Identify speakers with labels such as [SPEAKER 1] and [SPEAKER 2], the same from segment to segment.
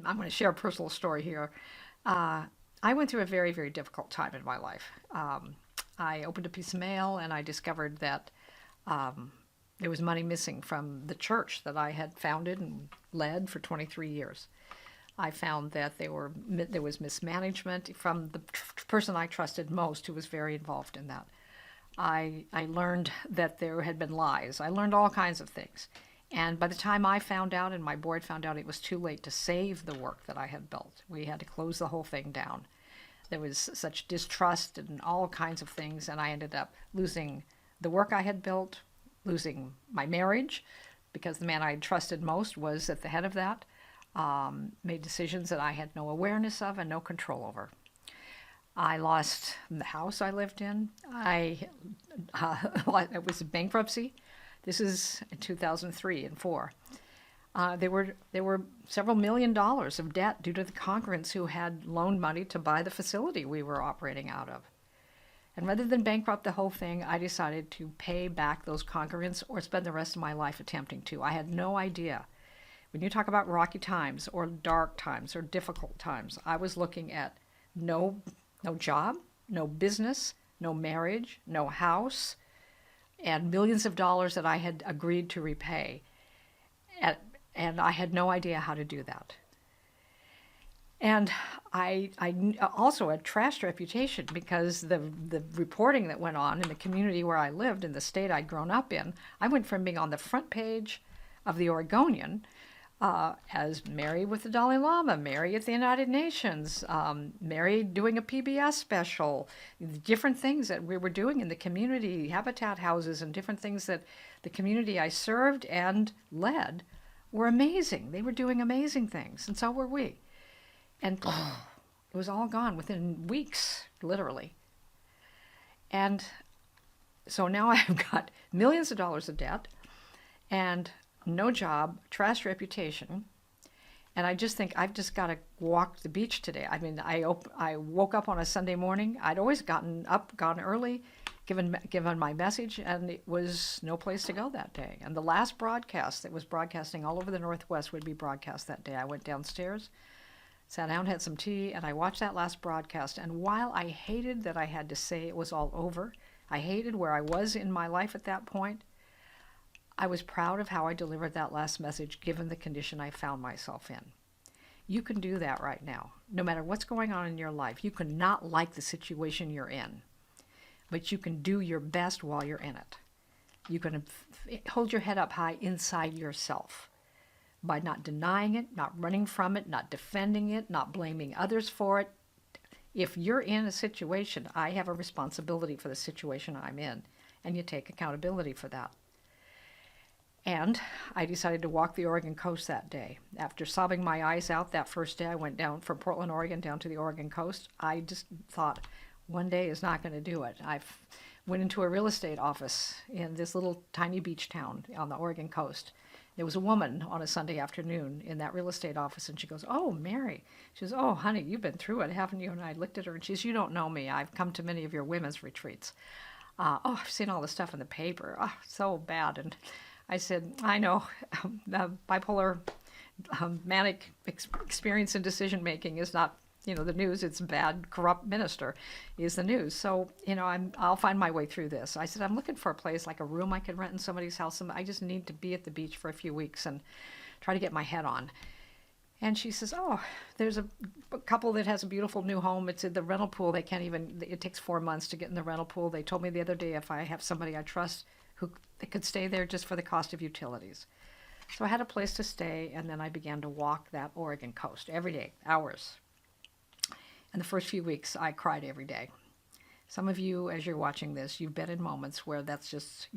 [SPEAKER 1] I'm going to share a personal story here. I went through a very, very difficult time in my life. I opened a piece of mail and I discovered that there was money missing from the church that I had founded and led for 23 years. I found that there was mismanagement from the person I trusted most, who was very involved in that. I learned that there had been lies. I learned all kinds of things. And by the time I found out and my board found out, it was too late to save the work that I had built. We had to close the whole thing down. There was such distrust and all kinds of things, and I ended up losing the work I had built, losing my marriage, because the man I trusted most was at the head of that, made decisions that I had no awareness of and no control over. I lost the house I lived in. It was bankruptcy. This is in 2003 and 4. There were several $1 million of debt due to the congregants who had loaned money to buy the facility we were operating out of. And rather than bankrupt the whole thing, I decided to pay back those congregants or spend the rest of my life attempting to. I had no idea. When you talk about rocky times or dark times or difficult times, I was looking at no job, no business, no marriage, no house, and millions of dollars that I had agreed to repay. And I had no idea how to do that. And I also had trashed reputation because the reporting that went on in the community where I lived, in the state I'd grown up in, I went from being on the front page of the Oregonian as Mary with the Dalai Lama, Mary at the United Nations, Mary doing a PBS special, different things that we were doing in the community, habitat houses and different things that the community I served and led were amazing. They were doing amazing things, and so were we. And it was all gone within weeks, literally. And so now I've got millions of dollars of debt and no job, trash reputation, and I just think I've just got to walk the beach today. I mean, I woke up on a Sunday morning. I'd always gone early, given my message, and it was no place to go that day. And the last broadcast that was broadcasting all over the Northwest would be broadcast that day. I went downstairs, sat down, had some tea, and I watched that last broadcast. And while I hated that I had to say it was all over, I hated where I was in my life at that point, I was proud of how I delivered that last message given the condition I found myself in. You can do that right now. No matter what's going on in your life, you can not like the situation you're in, but you can do your best while you're in it. You can hold your head up high inside yourself by not denying it, not running from it, not defending it, not blaming others for it. If you're in a situation, I have a responsibility for the situation I'm in, and you take accountability for that. And I decided to walk the Oregon coast that day. After sobbing my eyes out that first day, I went down from Portland, Oregon, down to the Oregon coast. I just thought, one day is not going to do it. I went into a real estate office in this little tiny beach town on the Oregon coast. There was a woman on a Sunday afternoon in that real estate office, and she goes, "Oh, Mary." She says, "Oh, honey, you've been through it, haven't you?" And I looked at her, and she says, "You don't know me. I've come to many of your women's retreats. I've seen all the stuff in the paper. Oh, so bad." And I said, "I know, bipolar manic experience in decision making is not, the news. It's bad, corrupt minister is the news. So, I'll find my way through this." I said, "I'm looking for a place, like a room I could rent in somebody's house. I just need to be at the beach for a few weeks and try to get my head on." And she says, "Oh, there's a couple that has a beautiful new home. It's in the rental pool. It takes 4 months to get in the rental pool. They told me the other day if I have somebody I trust who they could stay there just for the cost of utilities." So I had a place to stay, and then I began to walk that Oregon coast every day, hours. And the first few weeks, I cried every day. Some of you, as you're watching this, you've been in moments where that's just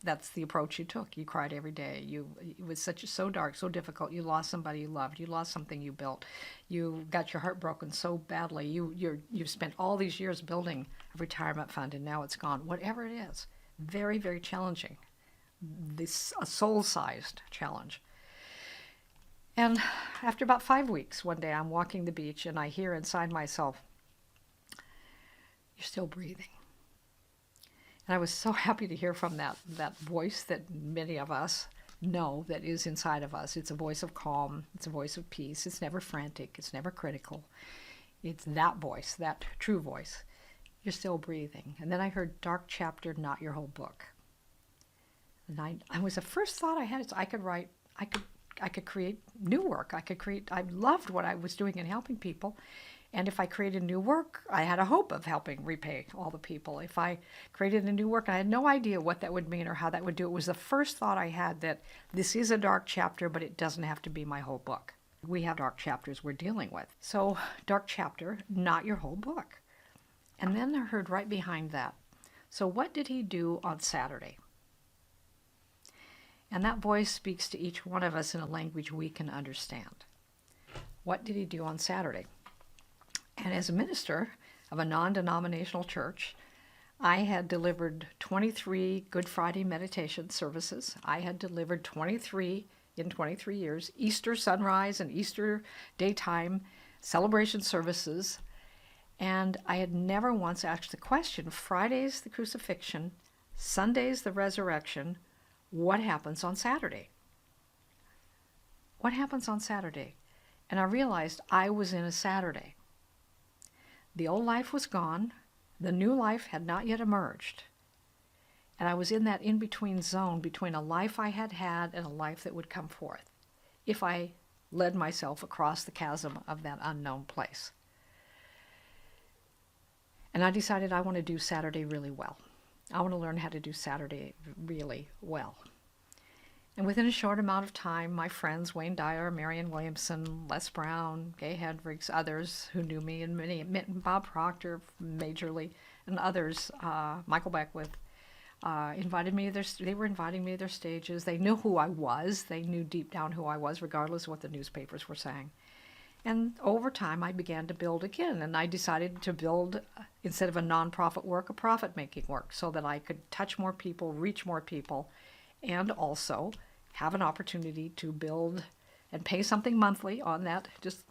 [SPEAKER 1] that's the approach you took. You cried every day. It was so dark, so difficult. You lost somebody you loved. You lost something you built. You got your heart broken so badly. You've spent all these years building a retirement fund, and now it's gone. Whatever it is, very, very challenging. This a soul-sized challenge. And after about 5 weeks, one day I'm walking the beach, and I hear inside myself, "You're still breathing." And I was so happy to hear from that voice that many of us know that is inside of us. It's a voice of calm. It's a voice of peace. It's never frantic. It's never critical. It's that voice, that true voice. You're still breathing. And then I heard dark chapter, not your whole book. And I was the first thought I had is I could write, I could create new work. I loved what I was doing in helping people. And if I created new work, I had a hope of helping repay all the people. If I created a new work, I had no idea what that would mean or how that would do. It was the first thought I had that this is a dark chapter, but it doesn't have to be my whole book. We have dark chapters we're dealing with. So dark chapter, not your whole book. And then I heard right behind that, so what did he do on Saturday? And that voice speaks to each one of us in a language we can understand. What did he do on Saturday? And as a minister of a non-denominational church, I had delivered 23 Good Friday meditation services. I had delivered 23 in 23 years, Easter sunrise and Easter daytime celebration services. And I had never once asked the question, Friday's the crucifixion, Sunday's the resurrection, what happens on Saturday? What happens on Saturday? And I realized I was in a Saturday. The old life was gone. The new life had not yet emerged. And I was in that in-between zone between a life I had had and a life that would come forth if I led myself across the chasm of that unknown place. And I decided I want to do Saturday really well. I want to learn how to do Saturday really well. And within a short amount of time, my friends, Wayne Dyer, Marion Williamson, Les Brown, Gay Hendricks, others who knew me, and many, Bob Proctor, majorly, and others, Michael Beckwith, invited me to they were inviting me to their stages. They knew who I was. They knew deep down who I was, regardless of what the newspapers were saying. And over time, I began to build again, and I decided to build, instead of a nonprofit work, a profit-making work, so that I could touch more people, reach more people, and also have an opportunity to build and pay something monthly on that. Just,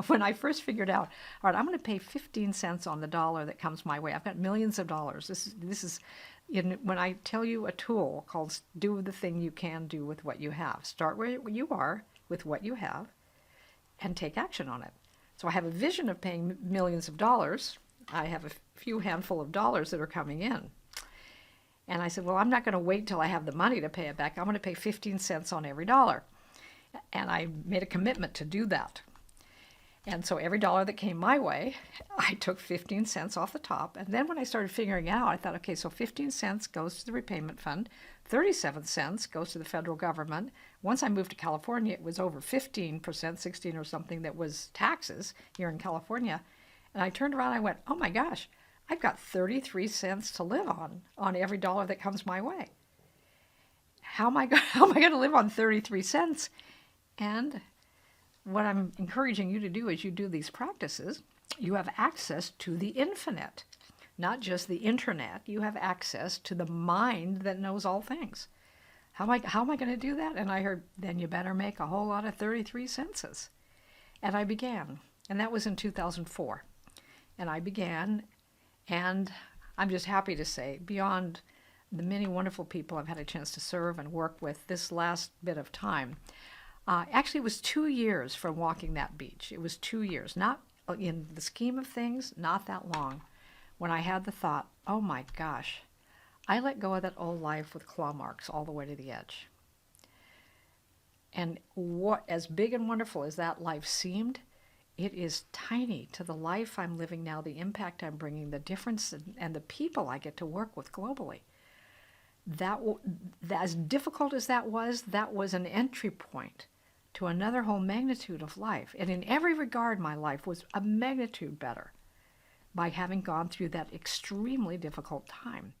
[SPEAKER 1] when I first figured out, all right, I'm going to pay 15 cents on the dollar that comes my way. I've got millions of dollars. This is when I tell you a tool called do the thing you can do with what you have. Start where you are with what you have and take action on it. So I have a vision of paying millions of dollars. I have a few handful of dollars that are coming in. And I said, well, I'm not going to wait till I have the money to pay it back. I'm going to pay 15 cents on every dollar. And I made a commitment to do that. And so every dollar that came my way, I took 15 cents off the top. And then when I started figuring out, I thought, okay, so 15 cents goes to the repayment fund, 37 cents goes to the federal government. Once I moved to California, it was over 15%, 16 or something that was taxes here in California. And I turned around and I went, oh my gosh, I've got 33 cents to live on every dollar that comes my way. How am I going to live on 33 cents? And what I'm encouraging you to do as you do these practices, you have access to the infinite, not just the internet. You have access to the mind that knows all things. How am I going to do that? And I heard, then you better make a whole lot of 33 censes. And I began, and that was in 2004. And I began, and I'm just happy to say, beyond the many wonderful people I've had a chance to serve and work with this last bit of time, actually, it was 2 years from walking that beach. It was 2 years, not in the scheme of things, not that long, when I had the thought, oh my gosh, I let go of that old life with claw marks all the way to the edge. And what, as big and wonderful as that life seemed, it is tiny to the life I'm living now, the impact I'm bringing, the difference, and the people I get to work with globally. That, as difficult as that was an entry point to another whole magnitude of life. And in every regard, my life was a magnitude better by having gone through that extremely difficult time.